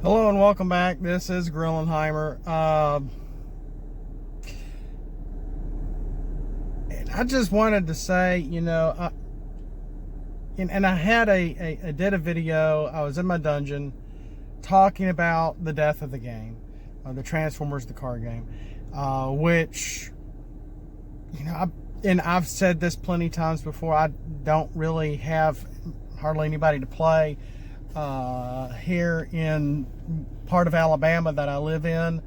Hello and welcome back. This is Grillenheimer. And I just wanted to say, I did a video. I was in my dungeon talking about the death of the game, the Transformers, the card game, which, I've said this plenty of times before. I don't really have hardly anybody to play here in part of Alabama that I live in.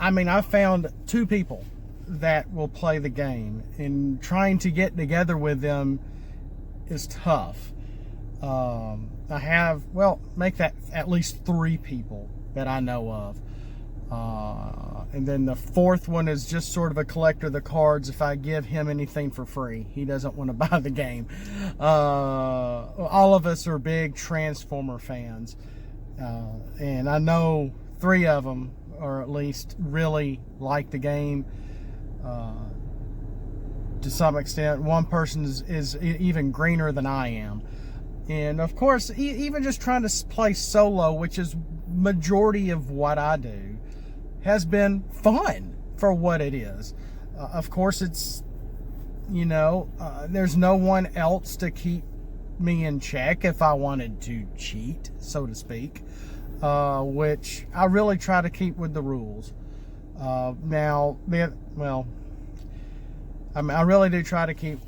I found two people that will play the game, and trying to get together with them is tough. Make that at least three people that I know of. And then the fourth one is just sort of a collector of the cards. If I give him anything for free, he doesn't want to buy the game. All of us are big Transformer fans. And I know three of them, or at least really like the game to some extent. One person is even greener than I am. And of course, even just trying to play solo, which is majority of what I do, has been fun for what it is. Of course, it's, there's no one else to keep me in check if I wanted to cheat, so to speak, which I really try to keep with the rules. I really do try to keep,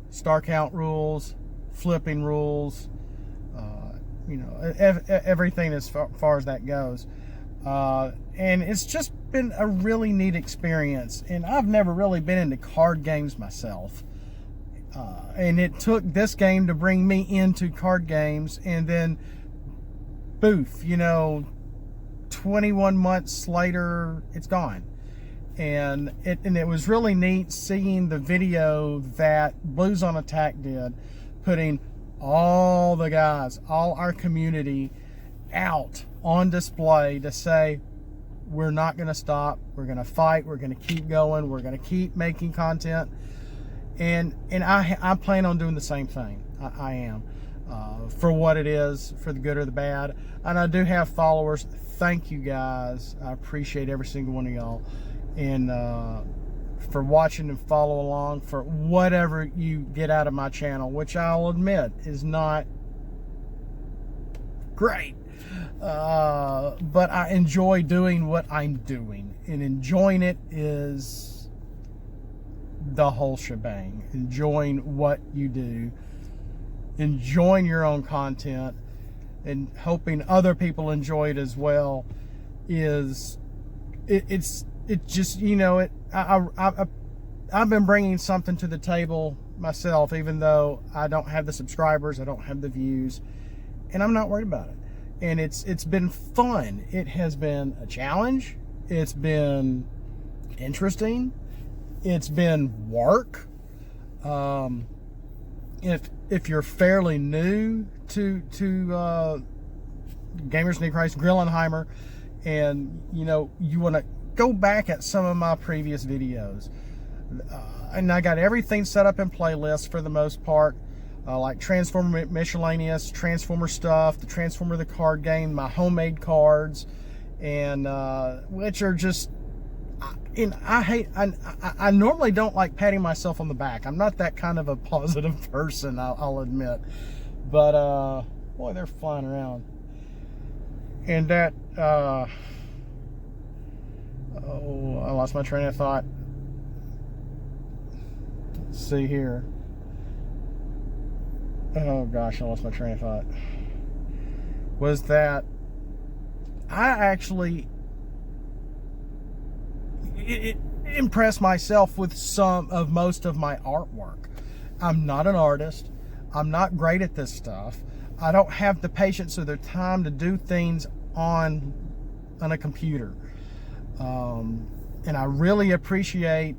star count rules, flipping rules, everything as far as that goes. And it's just been a really neat experience. And I've never really been into card games myself. And it took this game to bring me into card games. And then, boof, 21 months later, it's gone. And it was really neat seeing the video that Blues on Attack did, putting all the guys, all our community out on display to say, we're not going to stop, we're going to fight, we're going to keep going, we're going to keep making content. And I plan on doing the same thing. I am, for what it is, for the good or the bad. And I do have followers. Thank you guys. I appreciate every single one of y'all. And for watching and follow along, for whatever you get out of my channel, which I'll admit is not great. But I enjoy doing what I'm doing, and enjoying it is the whole shebang. Enjoying what you do, enjoying your own content, and hoping other people enjoy it as well is I've been bringing something to the table myself, even though I don't have the subscribers, I don't have the views, and I'm not worried about it. And it's been fun. It has been a challenge. It's been interesting. It's been work. If you're fairly new to Gamers Need Christ, Grillenheimer, and you want to go back at some of my previous videos, and I got everything set up in playlists for the most part. Like Transformer Miscellaneous, Transformer stuff, the Transformer the card game, my homemade cards, and which are just, I normally don't like patting myself on the back. I'm not that kind of a positive person, I'll admit. But boy, they're flying around. And that, I lost my train of thought. Let's see here. Oh gosh, I lost my train of thought. Was that I actually impressed myself with most of my artwork. I'm not an artist. I'm not great at this stuff. I don't have the patience or the time to do things on a computer. And I really appreciate,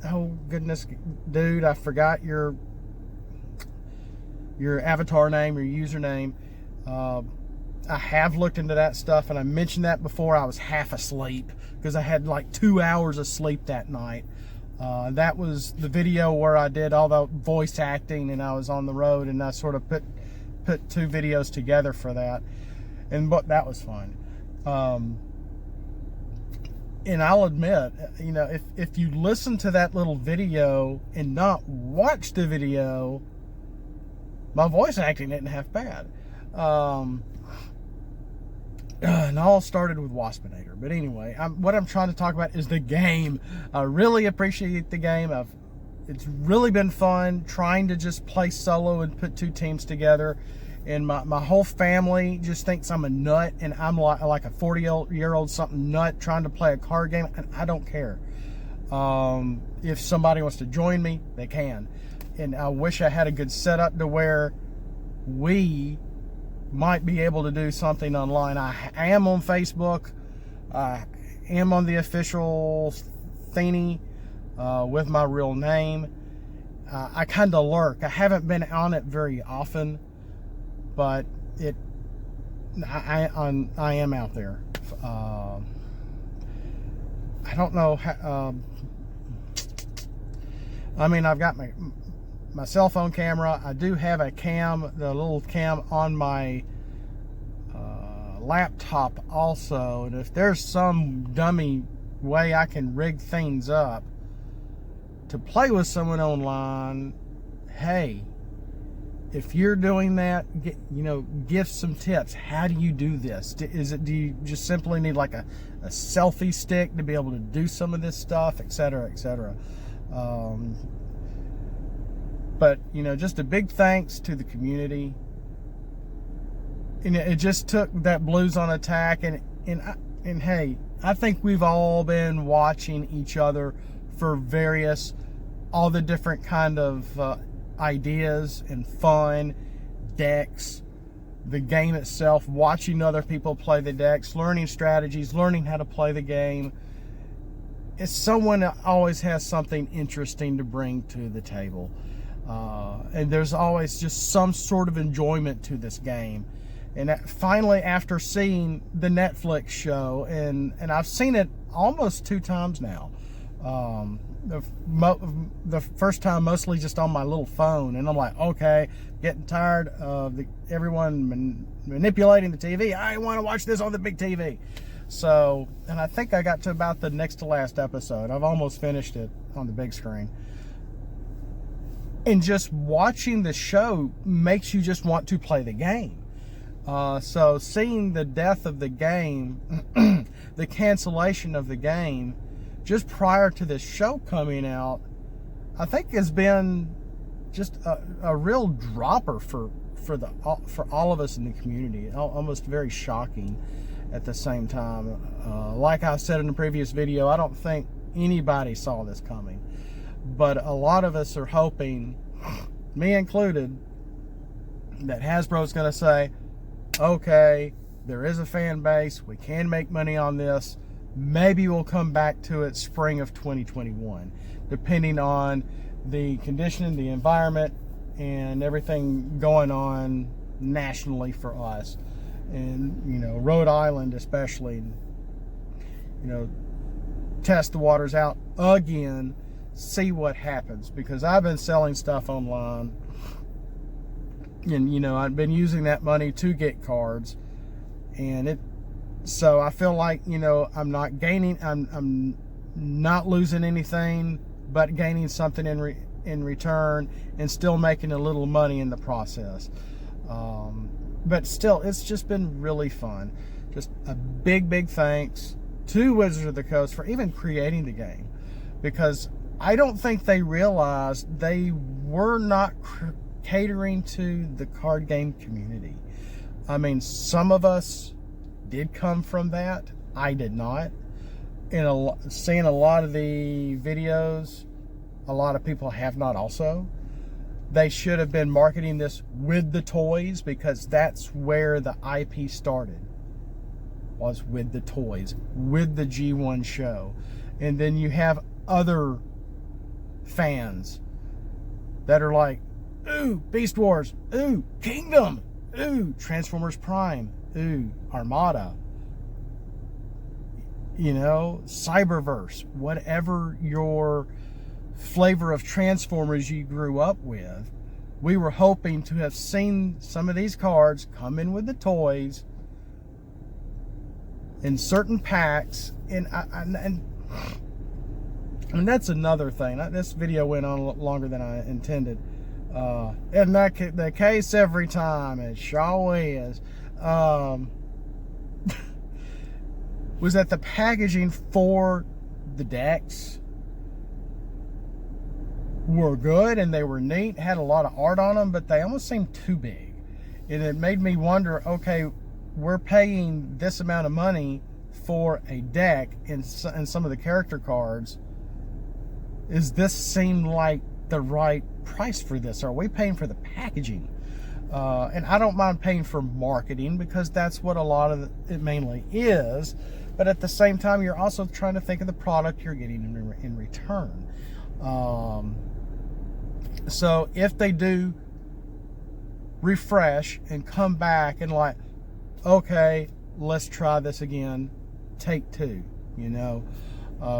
oh goodness, dude, I forgot your avatar name, your username. I have looked into that stuff, and I mentioned that before. I was half asleep because I had like 2 hours of sleep that night. That was the video where I did all the voice acting, and I was on the road, and I sort of put two videos together for that. but that was fun. And I'll admit, if you listen to that little video and not watch the video, my voice acting isn't half bad. And all started with Waspinator. But anyway, what I'm trying to talk about is the game. I really appreciate the game. It's really been fun trying to just play solo and put 2 teams together. And my whole family just thinks I'm a nut, and I'm like a 40-year-old something nut trying to play a card game, and I don't care. If somebody wants to join me, they can. And I wish I had a good setup to where we might be able to do something online. I am on Facebook. I am on the official thingy with my real name. I kind of lurk. I haven't been on it very often, but I am out there. I don't know how, I mean, I've got my cell phone camera. I do have a cam, the little cam on my laptop also, and if there's some dummy way I can rig things up to play with someone online, hey, if you're doing that, give some tips. How do you do this? Do you just simply need like a selfie stick to be able to do some of this stuff, etc., etc.? But just a big thanks to the community. And it just took that Blues on Attack, and hey, I think we've all been watching each other for all the different kind of ideas and fun, decks, the game itself, watching other people play the decks, learning strategies, learning how to play the game. It's someone that always has something interesting to bring to the table. And there's always just some sort of enjoyment to this game. And finally, after seeing the Netflix show, and I've seen it almost 2 times now. The first time mostly just on my little phone, and I'm like, okay, getting tired of everyone manipulating the TV. I want to watch this on the big TV. So, and I think I got to about the next to last episode. I've almost finished it on the big screen. And just watching the show makes you just want to play the game. So seeing the death of the game, the cancellation of the game, just prior to this show coming out, I think has been just a real dropper for all of us in the community. Almost very shocking at the same time. Like I said in the previous video, I don't think anybody saw this coming. But a lot of us are hoping, me included, that Hasbro's going to say, okay, there is a fan base, we can make money on this, maybe we'll come back to it spring of 2021, depending on the condition, the environment, and everything going on nationally for us. And, Rhode Island especially, test the waters out again, see what happens, because I've been selling stuff online, and I've been using that money to get cards, and so I feel like I'm not gaining, I'm not losing anything, but gaining something in return, and still making a little money in the process. But still, it's just been really fun. Just a big thanks to Wizards of the Coast for even creating the game, because I don't think they realized they were not catering to the card game community. I mean, some of us did come from that. I did not. Seeing a lot of the videos, a lot of people have not also. They should have been marketing this with the toys, because that's where the IP started, was with the toys, with the G1 show. And then you have other fans that are like, ooh, Beast Wars, ooh, Kingdom, ooh, Transformers Prime, ooh, Armada, Cyberverse, whatever your flavor of Transformers you grew up with. We were hoping to have seen some of these cards come in with the toys, in certain packs, and that's another thing. This video went on a lot longer than I intended. And that the case every time, it sure is. Was that the packaging for the decks were good and they were neat, had a lot of art on them, but they almost seemed too big. And it made me wonder, okay, we're paying this amount of money for a deck and some of the character cards. Is this seem like the right price for this? Are we paying for the packaging? And I don't mind paying for marketing, because that's what a lot of it mainly is. But at the same time, you're also trying to think of the product you're getting in return. So if they do refresh and come back and like, okay, let's try this again, take two, you know,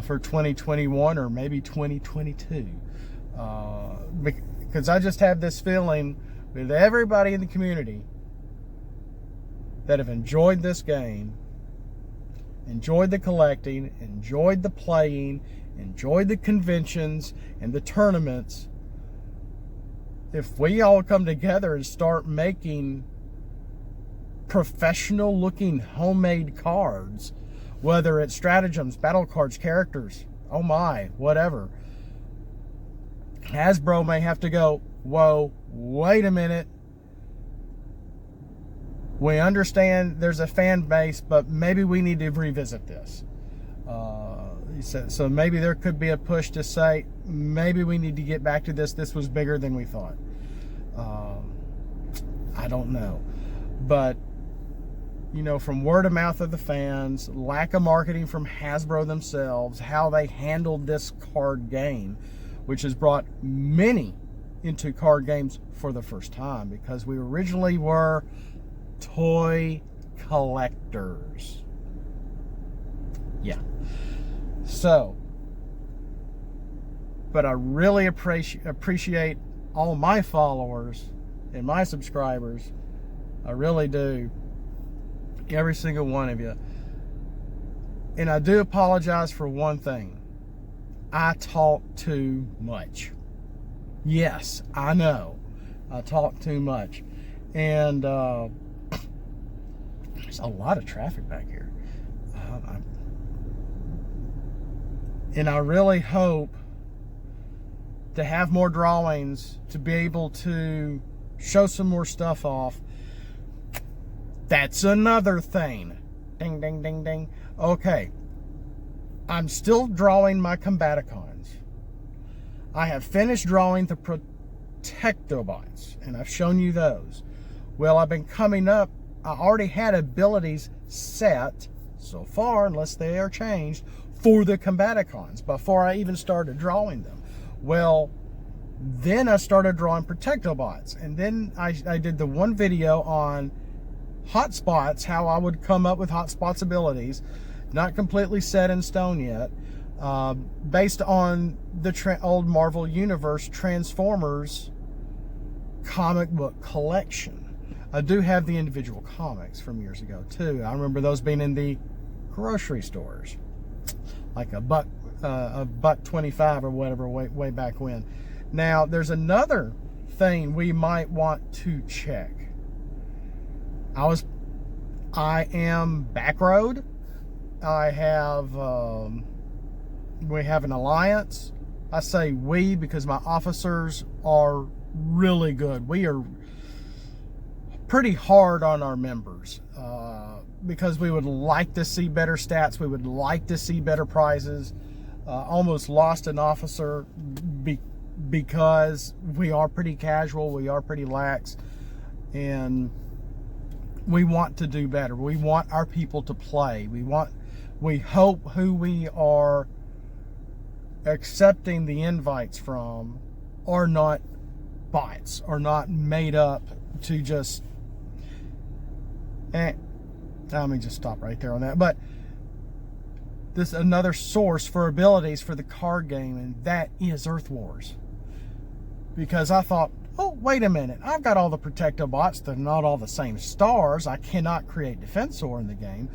for 2021 or maybe 2022. Because I just have this feeling with everybody in the community that have enjoyed this game, enjoyed the collecting, enjoyed the playing, enjoyed the conventions and the tournaments. If we all come together and start making professional looking homemade cards, whether it's stratagems, battle cards, characters, oh my, whatever, Hasbro may have to go, whoa, wait a minute. We understand there's a fan base, but maybe we need to revisit this. So maybe there could be a push to say, maybe we need to get back to this. This was bigger than we thought. I don't know. But, you know, from word of mouth of the fans, lack of marketing from Hasbro themselves, how they handled this card game, which has brought many into card games for the first time, because we originally were toy collectors. Yeah. So, but I really appreciate all my followers and my subscribers. I really do. Every single one of you. And I do apologize for one thing. I talk too much. Yes, I know. I talk too much. And there's a lot of traffic back here. And I really hope to have more drawings, to be able to show some more stuff off. That's another thing. Ding, ding, ding, ding. Okay. I'm still drawing my Combaticons. I have finished drawing the Protectobots, and I've shown you those. Well, I've been coming up. I already had abilities set so far, unless they are changed, for the Combaticons before I even started drawing them. Well, then I started drawing Protectobots, and then I did the one video on Hotspots, how I would come up with Hotspots abilities, not completely set in stone yet, based on the old Marvel Universe Transformers comic book collection. I do have the individual comics from years ago too. I remember those being in the grocery stores, like $1.25 or whatever, way back when. Now, there's another thing we might want to check. I am Backroad. I have, we have an alliance. I say we because my officers are really good. We are pretty hard on our members, because we would like to see better stats. We would like to see better prizes. Almost lost an officer because we are pretty casual. We are pretty lax. And we want to do better. We want our people to play. We hope who we are accepting the invites from are not bots, are not made up to just let me just stop right there on that. But this is another source for abilities for the card game, and that is Earth Wars. Because I thought, oh, wait a minute, I've got all the Protectobots. They're not all the same stars. I cannot create Defensor in the game.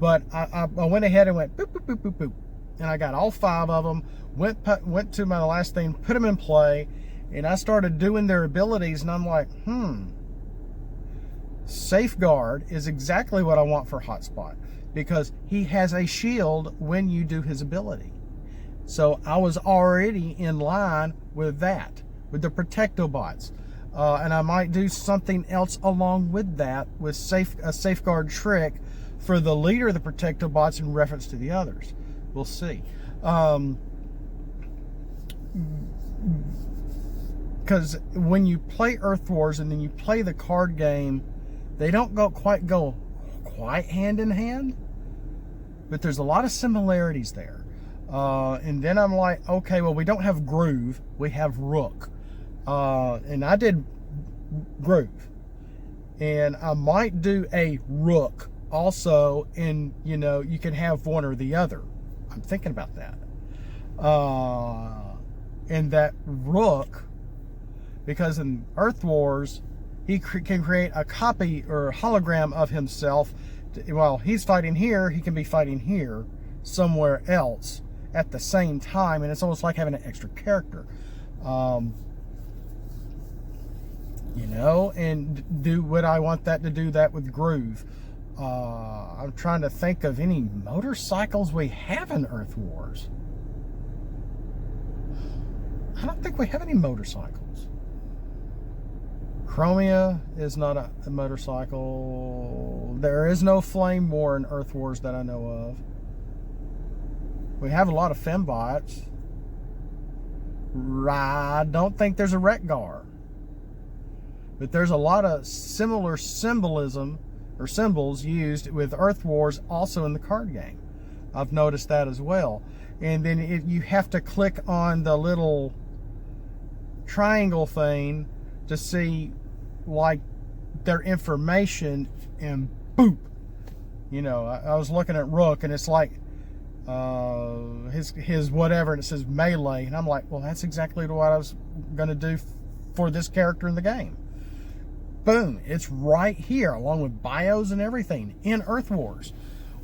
But I went ahead and went boop, boop, boop, boop, boop. And I got all 5 of them, went to my last thing, put them in play, and I started doing their abilities, and I'm like, Safeguard is exactly what I want for Hotspot, because he has a shield when you do his ability. So I was already in line with that, with the Protectobots. And I might do something else along with that, with a Safeguard trick for the leader of the Protectobots in reference to the others. We'll see. Because when you play Earth Wars and then you play the card game, they don't go quite hand in hand, but there's a lot of similarities there. And then I'm like, okay, well, we don't have Groove, we have Rook. And I did Groove, and I might do a Rook also, and you can have one or the other. I'm thinking about that. And that Rook, because in Earth Wars, he can create a copy or a hologram of himself. While he's fighting here, he can be fighting here, somewhere else at the same time, and it's almost like having an extra character. And would I want that to do that with Groove? I'm trying to think of any motorcycles we have in Earth Wars. I don't think we have any motorcycles. Chromia is not a motorcycle. There is no Flame War in Earth Wars that I know of. We have a lot of Fembots. I don't think there's a Wreck-Gar. But there's a lot of similar symbolism or symbols used with Earth Wars also in the card game. I've noticed that as well. And then you have to click on the little triangle thing to see like their information, and boop. I was looking at Rook, and it's like his whatever, and it says melee, and I'm like, well, that's exactly what I was going to do for this character in the game. Boom, it's right here, along with bios and everything in Earth Wars,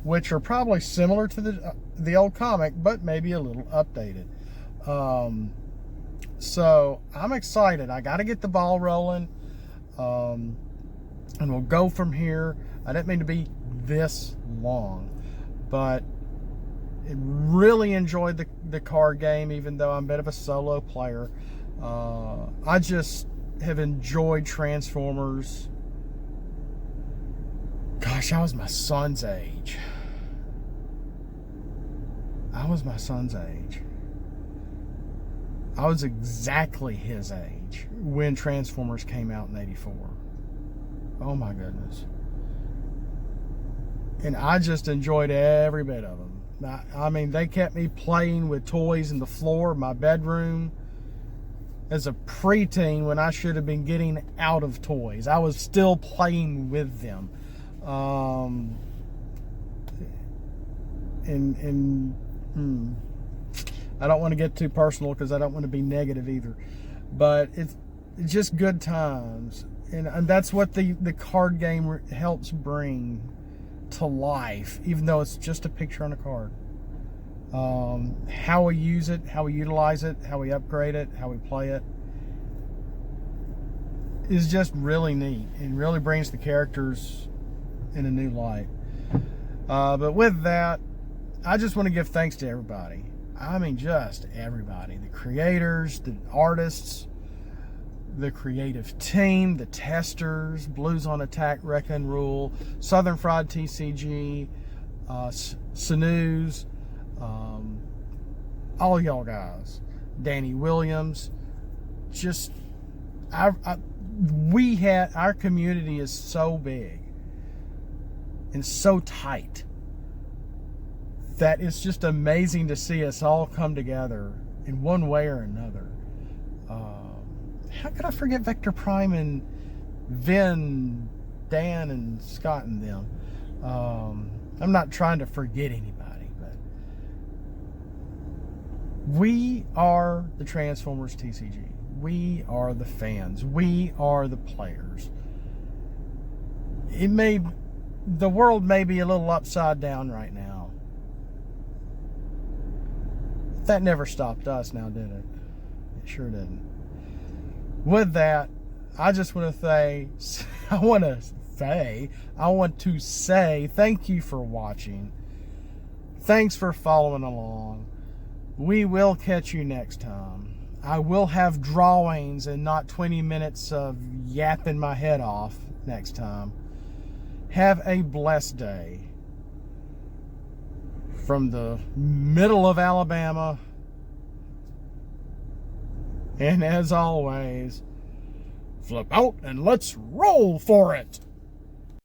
which are probably similar to the old comic, but maybe a little updated. So I'm excited. I got to get the ball rolling, and we'll go from here. I didn't mean to be this long, but I really enjoyed the card game, even though I'm a bit of a solo player. I just have enjoyed Transformers. Gosh, I was my son's age. I was exactly his age when Transformers came out in '84. Oh my goodness. And I just enjoyed every bit of them. I mean, they kept me playing with toys in the floor of my bedroom as a preteen when I should have been getting out of toys. I was still playing with them. I don't want to get too personal because I don't want to be negative either. But it's just good times. And that's what the card game helps bring to life, even though it's just a picture on a card. How we use it, how we utilize it, how we upgrade it, how we play it is just really neat and really brings the characters in a new light. But with that, I just want to give thanks to everybody. I mean, just everybody. The creators, the artists, the creative team, the testers, Blues on Attack, Wreck and Rule, Southern Fried TCG, Snooze, all y'all guys, Danny Williams. Just our community is so big and so tight that it's just amazing to see us all come together in one way or another. How could I forget Vector Prime and Vin, Dan, and Scott and them? I'm not trying to forget anybody, but we are the Transformers TCG. We are the fans. We are the players. It may the world may be a little upside down right now. That never stopped us now, did it? It sure didn't. With that, I just want to say, I want to say thank you for watching. Thanks for following along. We will catch you next time. I will have drawings and not 20 minutes of yapping my head off next time. Have a blessed day. From the middle of Alabama. And as always, flip out and let's roll for it.